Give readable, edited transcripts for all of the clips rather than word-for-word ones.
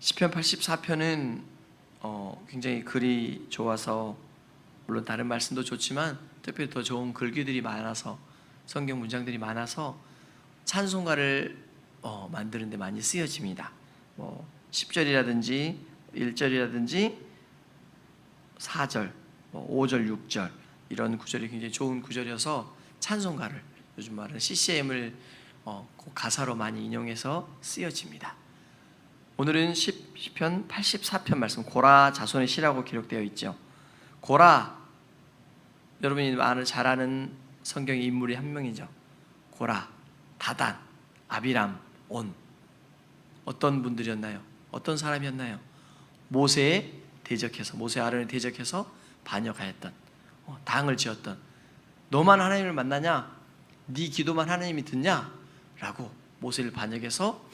시편 84편은 굉장히 글이 좋아서 물론 다른 말씀도 좋지만 특별히 더 좋은 글귀들이 많아서 성경 문장들이 많아서 찬송가를 만드는 데 많이 쓰여집니다. 10절이라든지 1절이라든지 4절, 5절, 6절 이런 구절이 굉장히 좋은 구절이어서 찬송가를 요즘 말하는 CCM을 가사로 많이 인용해서 쓰여집니다. 오늘은 시편 84편 말씀, 고라 자손의 시라고 기록되어 있죠. 고라, 여러분이 잘 아는 성경의 인물이 한 명이죠. 고라, 다단, 아비람, 온. 어떤 분들이었나요? 어떤 사람이었나요? 모세에 대적해서, 모세 아론에 대적해서 반역하였던, 당을 지었던, 너만 하나님을 만나냐? 네 기도만 하나님이 듣냐? 라고 모세를 반역해서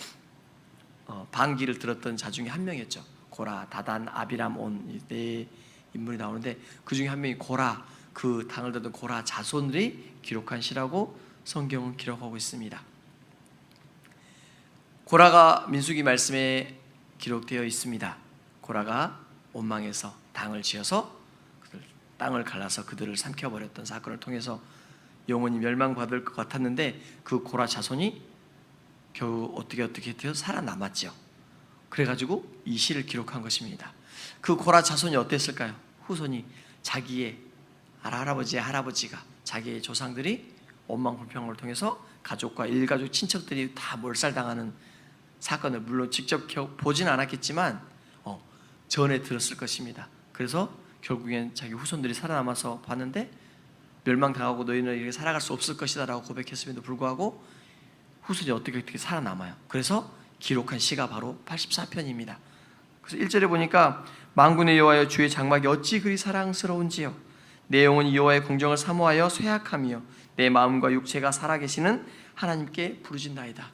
반기를 들었던 자 중에 한 명이었죠. 고라, 다단, 아비람, 온 네 인물이 나오는데 그 중에 한 명이 고라, 그 당을 듣던 고라 자손들이 기록한 시라고 성경은 기록하고 있습니다. 고라가 민수기 말씀에 기록되어 있습니다. 고라가 원망해서 당을 지어서 땅을 갈라서 그들을 삼켜버렸던 사건을 통해서 영원히 멸망받을 것 같았는데 그 고라 자손이 겨우 어떻게 해서 살아남았죠. 그래가지고 이 시를 기록한 것입니다. 그 고라 자손이 어땠을까요? 후손이 자기의 할아버지의 할아버지가 자기의 조상들이 원망불평을 통해서 가족과 일가족 친척들이 다 몰살당하는 사건을 물론 직접 보진 않았겠지만 전에 들었을 것입니다. 그래서 결국엔 자기 후손들이 살아남아서 봤는데 멸망당하고 너희는 이렇게 살아갈 수 없을 것이다 라고 고백했음에도 불구하고 후손이 어떻게 살아남아요. 그래서 기록한 시가 바로 84편입니다. 그래서 1절에 보니까 만군의 여호와여 주의 장막이 어찌 그리 사랑스러운지요. 내 영혼이 여호와의 공정을 사모하여 쇠약하며 내 마음과 육체가 살아계시는 하나님께 부르짖나이다.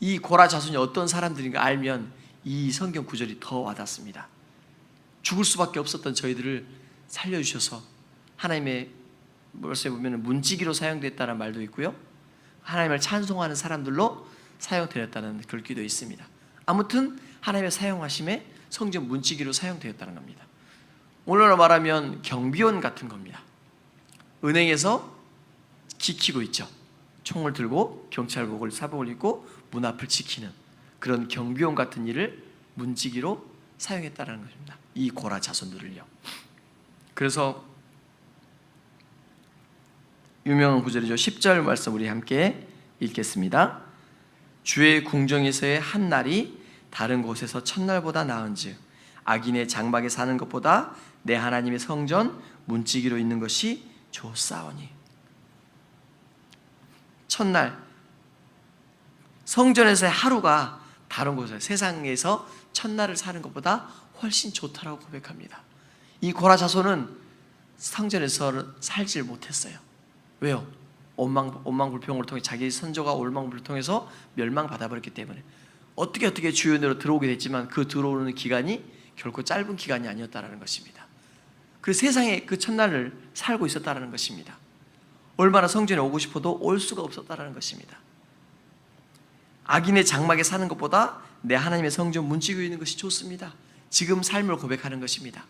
이 고라 자손이 어떤 사람들인가 알면 이 성경 구절이 더 와닿습니다. 죽을 수밖에 없었던 저희들을 살려주셔서 하나님의 말씀에 보면 문지기로 사용됐다는 말도 있고요, 하나님을 찬송하는 사람들로 사용되었다는 글귀도 있습니다. 아무튼 하나님의 사용하심에 성전 문지기로 사용되었다는 겁니다. 오늘날로 말하면 경비원 같은 겁니다. 은행에서 지키고 있죠. 총을 들고 경찰복을 사복을 입고 문 앞을 지키는 그런 경비원 같은 일을 문지기로 사용했다는 것입니다. 이 고라 자손들을요. 그래서 유명한 구절이죠. 10절 말씀 우리 함께 읽겠습니다. 주의 궁정에서의 한 날이 다른 곳에서 첫날보다 나은즉 악인의 장막에 사는 것보다 내 하나님의 성전 문지기로 있는 것이 좋사오니. 첫날 성전에서의 하루가 다른 곳에 세상에서 첫날을 사는 것보다 훨씬 좋다라고 고백합니다. 이 고라 자손은 성전에서 살질 못했어요. 왜요? 원망불평을 통해 자기 선조가 원망불평을 통해서 멸망받아버렸기 때문에 어떻게 주연으로 들어오게 됐지만 그 들어오는 기간이 결코 짧은 기간이 아니었다는 것입니다. 그 세상에 그 첫날을 살고 있었다는 것입니다. 얼마나 성전에 오고 싶어도 올 수가 없었다는 것입니다. 악인의 장막에 사는 것보다 내 하나님의 성전 문지기에 있는 것이 좋습니다. 지금 삶을 고백하는 것입니다.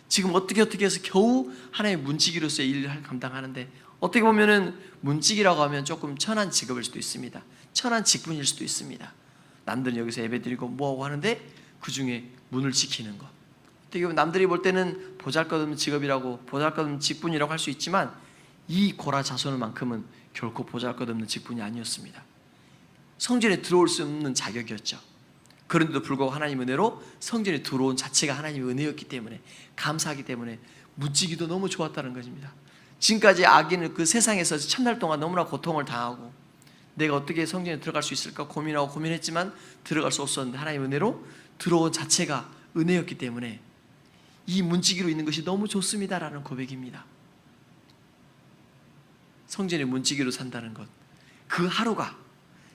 지금 어떻게 해서 겨우 하나님의 문지기로서의 일을 감당하는데 어떻게 보면은 문지기라고 하면 조금 천한 직업일 수도 있습니다. 천한 직분일 수도 있습니다. 남들은 여기서 예배드리고 뭐하고 하는데 그 중에 문을 지키는 것, 어떻게 보면 남들이 볼 때는 보잘것없는 직업이라고 보잘것없는 직분이라고 할 수 있지만 이 고라 자손만큼은 결코 보잘것없는 직분이 아니었습니다. 성전에 들어올 수 없는 자격이었죠. 그런데도 불구하고 하나님 은혜로 성전에 들어온 자체가 하나님의 은혜였기 때문에 감사하기 때문에 문지기도 너무 좋았다는 것입니다. 지금까지 악인은 그 세상에서 첫날 동안 너무나 고통을 당하고 내가 어떻게 성전에 들어갈 수 있을까 고민하고 고민했지만 들어갈 수 없었는데 하나님의 은혜로 들어온 자체가 은혜였기 때문에 이 문지기로 있는 것이 너무 좋습니다라는 고백입니다. 성전에 문지기로 산다는 것, 그 하루가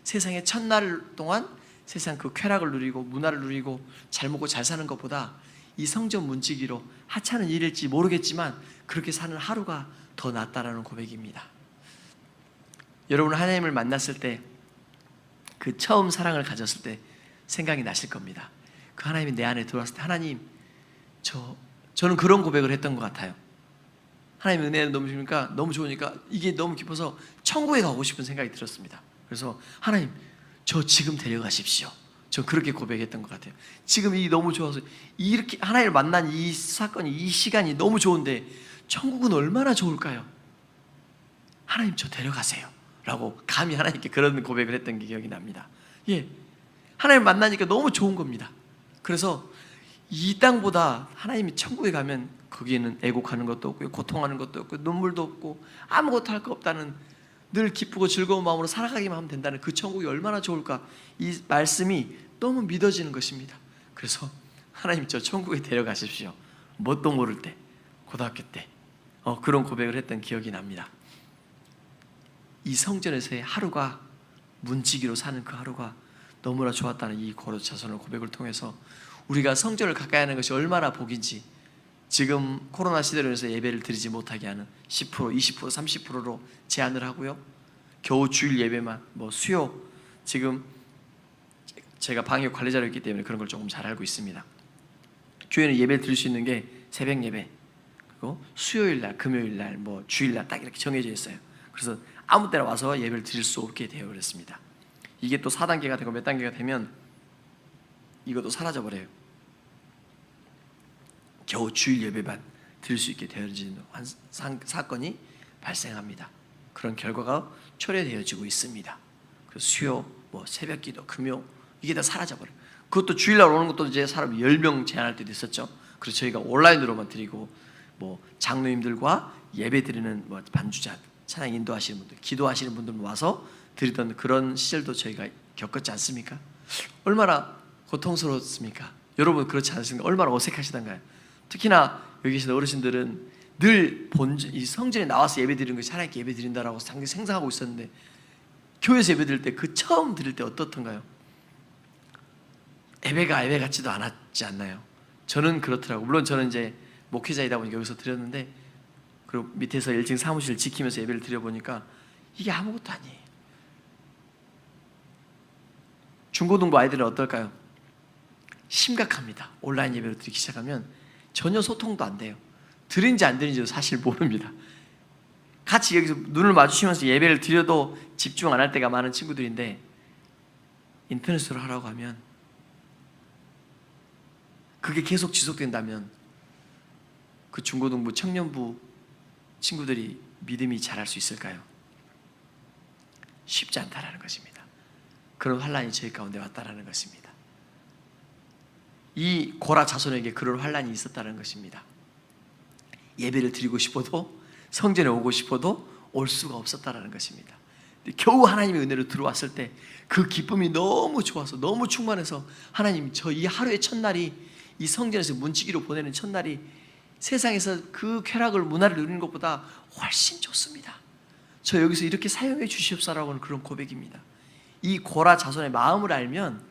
세상의 첫날 동안 세상 그 쾌락을 누리고 문화를 누리고 잘 먹고 잘 사는 것보다 이 성전 문지기로 하찮은 일일지 모르겠지만 그렇게 사는 하루가 더 낫다라는 고백입니다. 여러분 하나님을 만났을 때 그 처음 사랑을 가졌을 때 생각이 나실 겁니다. 그 하나님이 내 안에 들어왔을 때 하나님 저는 그런 고백을 했던 것 같아요. 하나님 은혜는 너무 주니까 너무 좋으니까 이게 너무 깊어서 천국에 가고 싶은 생각이 들었습니다. 그래서 하나님 저 지금 데려가십시오. 저 그렇게 고백했던 것 같아요. 지금 이 너무 좋아서 이렇게 하나님을 만난 이 사건이 이 시간이 너무 좋은데 천국은 얼마나 좋을까요? 하나님 저 데려가세요 라고 감히 하나님께 그런 고백을 했던 게 기억이 납니다. 예, 하나님 만나니까 너무 좋은 겁니다. 그래서 이 땅보다 하나님이 천국에 가면 거기에는 애곡하는 것도 없고 고통하는 것도 없고 눈물도 없고 아무것도 할 거 없다는, 늘 기쁘고 즐거운 마음으로 살아가기만 하면 된다는 그 천국이 얼마나 좋을까, 이 말씀이 너무 믿어지는 것입니다. 그래서 하나님 저 천국에 데려가십시오. 뭣도 모를 때, 고등학교 때 그런 고백을 했던 기억이 납니다. 이 성전에서의 하루가, 문지기로 사는 그 하루가 너무나 좋았다는 이 고로자손의 고백을 통해서 우리가 성전을 가까이 하는 것이 얼마나 복인지, 지금 코로나 시대로 해서 예배를 드리지 못하게 하는 10%, 20%, 30%로 제한을 하고요. 겨우 주일 예배만, 수요, 지금 제가 방역 관리자로 있기 때문에 그런 걸 조금 잘 알고 있습니다. 교회는 예배를 드릴 수 있는 게 새벽 예배, 그리고 수요일날, 금요일날, 주일날 딱 이렇게 정해져 있어요. 그래서 아무 때나 와서 예배를 드릴 수 없게 되어 그랬습니다. 이게 또 4단계가 되고 몇 단계가 되면 이것도 사라져버려요. 겨우 주일 예배만 드릴 수 있게 되어지는 사건이 발생합니다. 그런 결과가 초래되어지고 있습니다. 그 수요, 새벽기도, 금요, 이게 다 사라져버려요. 그것도 주일날 오는 것도 이제 사람 10명 제한할 때도 있었죠. 그래서 저희가 온라인으로만 드리고, 장로님들과 예배 드리는 반주자, 찬양 인도하시는 분들, 기도하시는 분들만 와서 드리던 그런 시절도 저희가 겪었지 않습니까? 얼마나 고통스러웠습니까? 여러분 그렇지 않습니까? 얼마나 어색하시던가요? 특히나 여기 계신 어르신들은 늘 이 성전에 나와서 예배 드리는 것이 하나님께 예배 드린다라고 상당히 생각하고 있었는데, 교회에서 예배 드릴 때 그 처음 드릴 때 어떻던가요? 예배가 예배 같지도 않았지 않나요? 저는 그렇더라고요. 물론 저는 이제 목회자이다 보니까 여기서 드렸는데, 그리고 밑에서 1층 사무실을 지키면서 예배를 드려보니까 이게 아무것도 아니에요. 중고등부 아이들은 어떨까요? 심각합니다. 온라인 예배로 드리기 시작하면 전혀 소통도 안 돼요. 드린지 안 드린지도 사실 모릅니다. 같이 여기서 눈을 마주치면서 예배를 드려도 집중 안 할 때가 많은 친구들인데, 인터넷으로 하라고 하면, 그게 계속 지속된다면 그 중고등부, 청년부 친구들이 믿음이 자랄 수 있을까요? 쉽지 않다라는 것입니다. 그런 환란이 저희 가운데 왔다라는 것입니다. 이 고라 자손에게 그런 환란이 있었다는 것입니다. 예배를 드리고 싶어도, 성전에 오고 싶어도 올 수가 없었다라는 것입니다. 겨우 하나님의 은혜로 들어왔을 때 그 기쁨이 너무 좋아서, 너무 충만해서, 하나님 저 이 하루의 첫날이, 이 성전에서 문지기로 보내는 첫날이 세상에서 그 쾌락을, 문화를 누리는 것보다 훨씬 좋습니다. 저 여기서 이렇게 사용해 주시옵소서라고 하는 그런 고백입니다. 이 고라 자손의 마음을 알면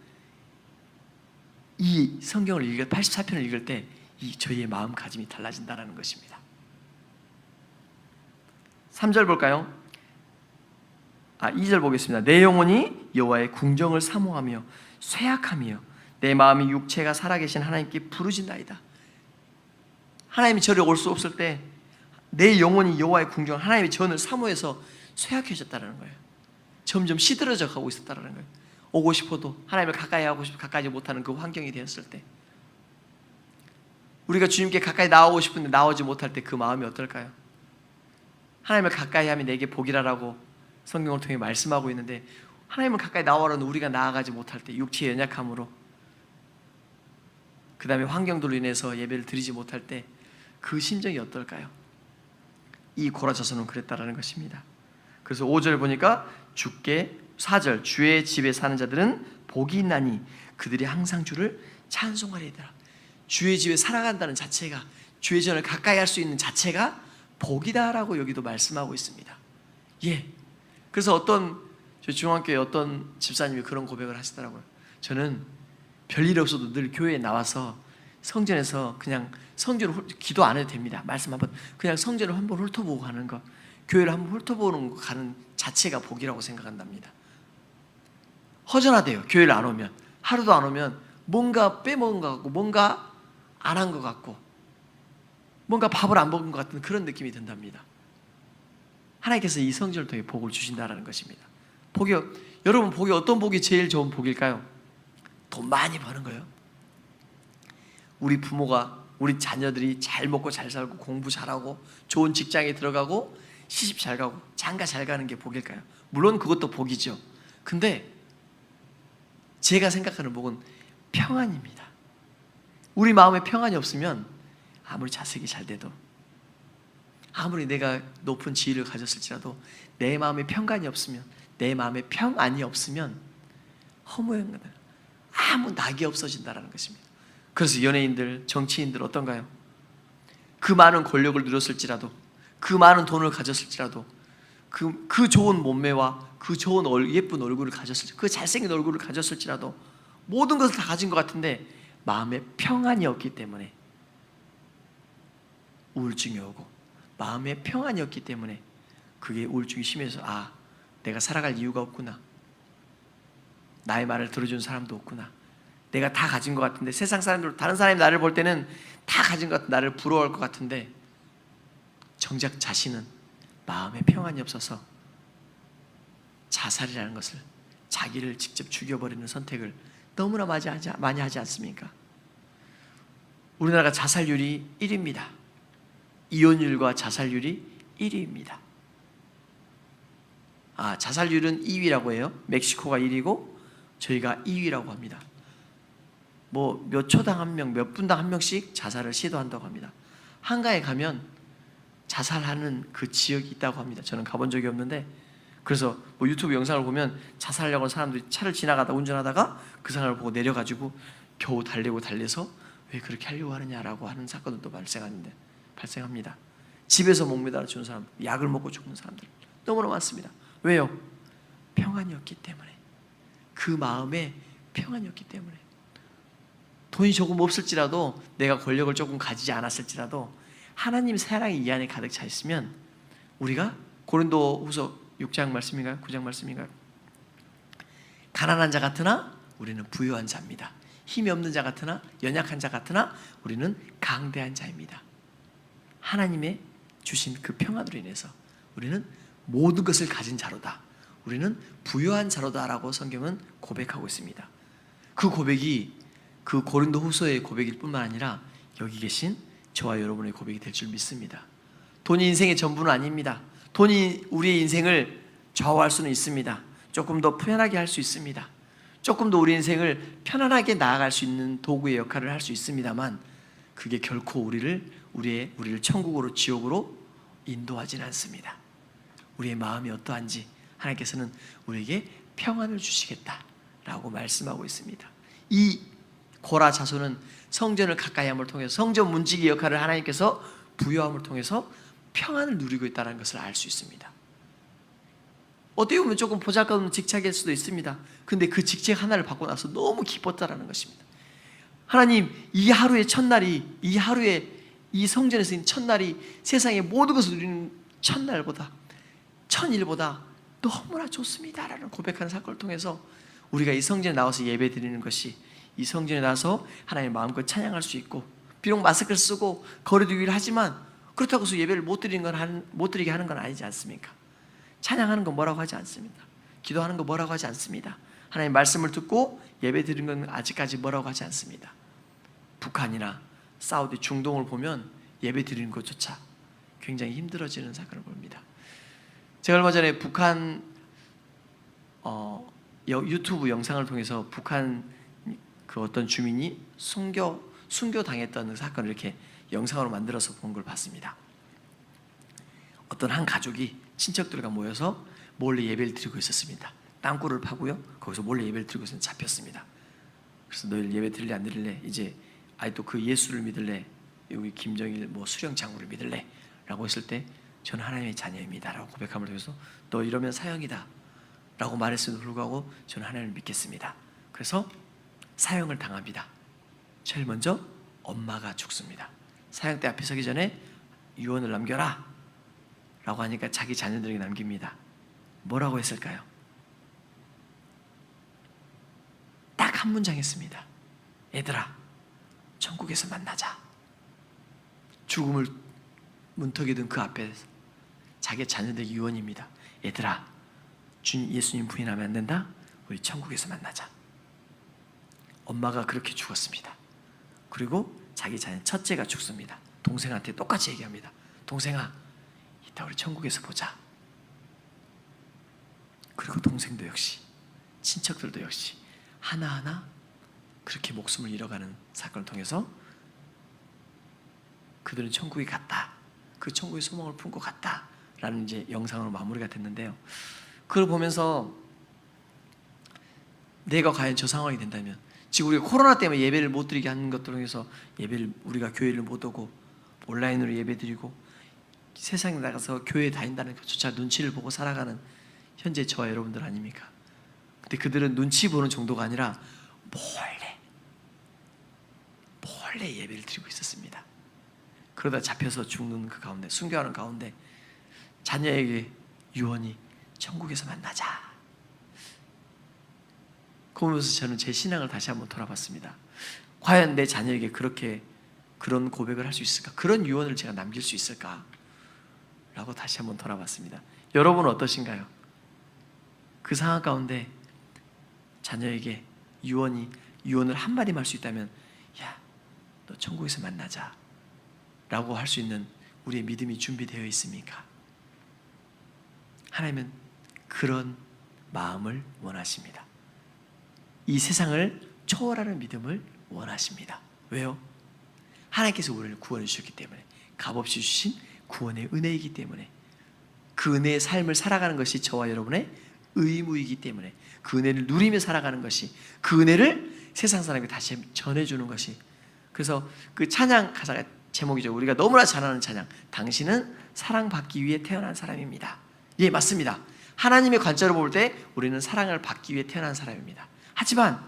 이 성경을 84편을 읽을 때 이 저희의 마음가짐이 달라진다는 것입니다. 3절 볼까요? 2절 보겠습니다. 내 영혼이 여호와의 궁정을 사모하며 쇠약하며 내 마음이 육체가 살아계신 하나님께 부르짖나이다. 하나님이 저를 올 수 없을 때 내 영혼이 여호와의 궁정, 하나님의 전을 사모해서 쇠약해졌다는 거예요. 점점 시들어져 가고 있었다는 거예요. 오고 싶어도, 하나님을 가까이 하고 싶어 가까이 못하는 그 환경이 되었을 때, 우리가 주님께 가까이 나오고 싶은데 나오지 못할 때 그 마음이 어떨까요? 하나님을 가까이 하면 내게 복이라라고 성경을 통해 말씀하고 있는데, 하나님을 가까이 나오라는 우리가 나아가지 못할 때, 육체의 연약함으로, 그 다음에 환경들로 인해서 예배를 드리지 못할 때 그 심정이 어떨까요? 이 고라 자손은 그랬다라는 것입니다. 그래서 5절 보니까 4절 주의 집에 사는 자들은 복이 있나니 그들이 항상 주를 찬송하리이다. 주의 집에 살아간다는 자체가, 주의 전을 가까이 할 수 있는 자체가 복이다라고 여기도 말씀하고 있습니다. 예. 그래서 저희 중앙교회 어떤 집사님이 그런 고백을 하시더라고요. 저는 별일 없어도 늘 교회에 나와서 성전에서 그냥 성전을 기도 안 해도 됩니다. 말씀 한번, 그냥 성전을 한번 훑어보고 가는 것, 교회를 한번 훑어보는 거 가는 자체가 복이라고 생각한답니다. 허전하대요. 교회를 안 오면, 하루도 안 오면 뭔가 빼먹은 것 같고 뭔가 안 한 것 같고 뭔가 밥을 안 먹은 것 같은 그런 느낌이 든답니다. 하나님께서 이 성전을 통해 복을 주신다는 것입니다. 여러분 복이 어떤 복이 제일 좋은 복일까요? 돈 많이 버는 거예요. 우리 부모가 우리 자녀들이 잘 먹고 잘 살고 공부 잘하고 좋은 직장에 들어가고 시집 잘 가고 장가 잘 가는 게 복일까요? 물론 그것도 복이죠. 근데 제가 생각하는 복은 평안입니다. 우리 마음에 평안이 없으면 아무리 자식이 잘 돼도 아무리 내가 높은 지위를 가졌을지라도 내 마음에 평안이 없으면 내 마음에 평안이 없으면 허무한 거다. 아무 낙이 없어진다는 것입니다. 그래서 연예인들, 정치인들 어떤가요? 그 많은 권력을 누렸을지라도 그 많은 돈을 가졌을지라도 그 좋은 몸매와 그 좋은 예쁜 얼굴을 가졌을지라도 그 잘생긴 얼굴을 가졌을지라도 모든 것을 다 가진 것 같은데 마음에 평안이 없기 때문에 우울증이 오고 마음에 평안이 없기 때문에 그게 우울증이 심해서 내가 살아갈 이유가 없구나. 나의 말을 들어주는 사람도 없구나. 내가 다 가진 것 같은데 세상 사람들 다른 사람이 나를 볼 때는 다 가진 것 같은 나를 부러워할 것 같은데 정작 자신은 마음에 평안이 없어서 자살이라는 것을 자기를 직접 죽여버리는 선택을 너무나 많이 하지 않습니까? 우리나라가 자살률이 1위입니다. 이혼율과 자살률이 1위입니다. 자살률은 2위라고 해요. 멕시코가 1위고 저희가 2위라고 합니다. 뭐 몇 초당 한 명, 몇 분당 한 명씩 자살을 시도한다고 합니다. 한가에 가면 자살하는 그 지역이 있다고 합니다. 저는 가본 적이 없는데 그래서 뭐 유튜브 영상을 보면 자살하려고 하는 사람들이 차를 지나가다 운전하다가 그 사람을 보고 내려가지고 겨우 달래서 왜 그렇게 하려고 하느냐라고 하는 사건들도 발생합니다. 집에서 목매달아 죽는 사람, 약을 먹고 죽는 사람들 너무나 많습니다. 왜요? 평안이 없기 때문에. 그 마음에 평안이 없기 때문에. 돈이 조금 없을지라도 내가 권력을 조금 가지지 않았을지라도 하나님 사랑이 이 안에 가득 차 있으면 우리가 고린도후서 6장 말씀인가요? 9장 말씀인가요? 가난한 자 같으나 우리는 부유한 자입니다. 힘이 없는 자 같으나 연약한 자 같으나 우리는 강대한 자입니다. 하나님의 주신 그 평안으로 인해서 우리는 모든 것을 가진 자로다. 우리는 부유한 자로다라고 성경은 고백하고 있습니다. 그 고백이 그 고린도후서의 고백일 뿐만 아니라 여기 계신 저와 여러분의 고백이 될 줄 믿습니다. 돈이 인생의 전부는 아닙니다. 돈이 우리의 인생을 좌우할 수는 있습니다. 조금 더 편하게 할 수 있습니다. 조금 더 우리 인생을 편안하게 나아갈 수 있는 도구의 역할을 할 수 있습니다만 그게 결코 우리를 천국으로 지옥으로 인도하지는 않습니다. 우리의 마음이 어떠한지 하나님께서는 우리에게 평안을 주시겠다라고 말씀하고 있습니다. 이 고라 자손은 성전을 가까이 함을 통해서 성전 문지기 역할을 하나님께서 부여함을 통해서 평안을 누리고 있다는 것을 알 수 있습니다. 어떻게 보면 조금 보잘것없는 직책일 수도 있습니다. 근데 그 직책 하나를 받고 나서 너무 기뻤다라는 것입니다. 하나님, 이 하루의 첫날이, 이 하루의 이 성전에서 있는 첫날이 세상의 모든 것을 누리는 첫날보다, 천일보다 너무나 좋습니다라는 고백하는 사건을 통해서 우리가 이 성전에 나와서 예배 드리는 것이 이 성전에 나와서 하나님의 마음껏 찬양할 수 있고 비록 마스크를 쓰고 거리두기를 하지만 그렇다고 해서 예배를 못 드리게 하는 건 아니지 않습니까? 찬양하는 건 뭐라고 하지 않습니다. 기도하는 거 뭐라고 하지 않습니다. 하나님 말씀을 듣고 예배 드리는 건 아직까지 뭐라고 하지 않습니다. 북한이나 사우디, 중동을 보면 예배 드리는 것조차 굉장히 힘들어지는 사건을 봅니다. 제가 얼마 전에 북한 유튜브 영상을 통해서 북한 그 어떤 주민이 순교당했다는 사건을 이렇게 영상으로 만들어서 본 걸 봤습니다. 어떤 한 가족이 친척들과 모여서 몰래 예배를 드리고 있었습니다. 땅굴을 파고요. 거기서 몰래 예배를 드리고 있었는데 잡혔습니다. 그래서 너희들 예배 드릴래 안 드릴래? 이제 또 그 예수를 믿을래? 여기 김정일 수령 장군을 믿을래? 라고 했을 때 저는 하나님의 자녀입니다 라고 고백함을 통해서 너 이러면 사형이다 라고 말했음에도 불구하고 저는 하나님을 믿겠습니다. 그래서 사형을 당합니다. 제일 먼저 엄마가 죽습니다. 사형대 앞에 서기 전에 유언을 남겨라 라고 하니까 자기 자녀들에게 남깁니다. 뭐라고 했을까요? 딱 한 문장 했습니다. 얘들아, 천국에서 만나자. 죽음을 문턱에 둔 그 앞에서 자기 자녀들에게 유언입니다. 얘들아, 예수님 부인하면 안 된다. 우리 천국에서 만나자. 엄마가 그렇게 죽었습니다. 그리고 자기 자녀 첫째가 죽습니다. 동생한테 똑같이 얘기합니다. 동생아, 이따 우리 천국에서 보자. 그리고 동생도 역시, 친척들도 역시 하나하나 그렇게 목숨을 잃어가는 사건을 통해서 그들은 천국에 갔다. 그 천국의 소망을 품고 갔다. 라는 이제 영상으로 마무리가 됐는데요. 그걸 보면서 내가 과연 저 상황이 된다면, 지금 우리가 코로나 때문에 예배를 못 드리게 하는 것들을 통해서 예배를, 우리가 교회를 못 오고 온라인으로 예배 드리고 세상에 나가서 교회 다닌다는 것조차 눈치를 보고 살아가는 현재 저와 여러분들 아닙니까? 근데 그들은 눈치 보는 정도가 아니라 몰래 예배를 드리고 있었습니다. 그러다 잡혀서 죽는 그 가운데, 순교하는 가운데 자녀에게 유언이 천국에서 만나자. 그러면서 저는 제 신앙을 다시 한번 돌아봤습니다. 과연 내 자녀에게 그런 고백을 할 수 있을까? 그런 유언을 제가 남길 수 있을까? 라고 다시 한번 돌아봤습니다. 여러분은 어떠신가요? 그 상황 가운데 자녀에게 유언을 한마디만 할 수 있다면, 야, 너 천국에서 만나자 라고 할 수 있는 우리의 믿음이 준비되어 있습니까? 하나님은 그런 마음을 원하십니다. 이 세상을 초월하는 믿음을 원하십니다. 왜요? 하나님께서 우리를 구원해 주셨기 때문에, 값없이 주신 구원의 은혜이기 때문에, 그 은혜의 삶을 살아가는 것이 저와 여러분의 의무이기 때문에, 그 은혜를 누리며 살아가는 것이, 그 은혜를 세상 사람에게 다시 전해주는 것이. 그래서 그 찬양 가사가 제목이죠. 우리가 너무나 잘 아는 찬양, 당신은 사랑받기 위해 태어난 사람입니다. 예, 맞습니다. 하나님의 관점으로 볼 때 우리는 사랑을 받기 위해 태어난 사람입니다. 하지만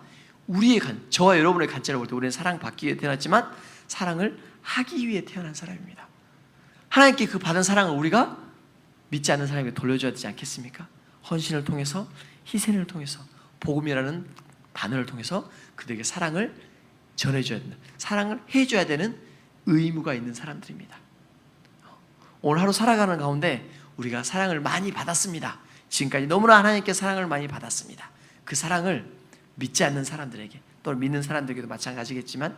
저와 여러분의 관점으로 볼 때 우리는 사랑받기 위해 태어났지만 사랑을 하기 위해 태어난 사람입니다. 하나님께 그 받은 사랑을 우리가 믿지 않는 사람에게 돌려줘야 되지 않겠습니까? 헌신을 통해서, 희생을 통해서, 복음이라는 바늘을 통해서 그들에게 사랑을 전해줘야 된다. 사랑을 해줘야 되는 의무가 있는 사람들입니다. 오늘 하루 살아가는 가운데 우리가 사랑을 많이 받았습니다. 지금까지 너무나 하나님께 사랑을 많이 받았습니다. 그 사랑을 믿지 않는 사람들에게, 또는 믿는 사람들에게도 마찬가지겠지만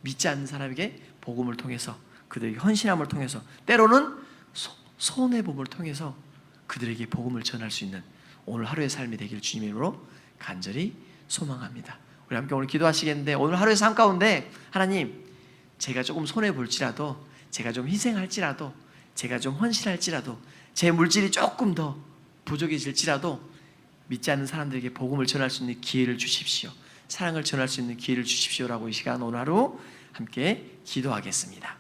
믿지 않는 사람에게 복음을 통해서, 그들에게 헌신함을 통해서, 때로는 손해봄을 통해서 그들에게 복음을 전할 수 있는 오늘 하루의 삶이 되기를 주님의 이름으로 간절히 소망합니다. 우리 함께 오늘 기도하시겠는데, 오늘 하루의 삶 가운데 하나님, 제가 조금 손해볼지라도, 제가 좀 희생할지라도, 제가 좀 헌신할지라도, 제 물질이 조금 더 부족해질지라도 믿지 않는 사람들에게 복음을 전할 수 있는 기회를 주십시오. 사랑을 전할 수 있는 기회를 주십시오라고 이 시간 오늘 하루 함께 기도하겠습니다.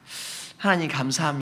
하나님 감사합니다.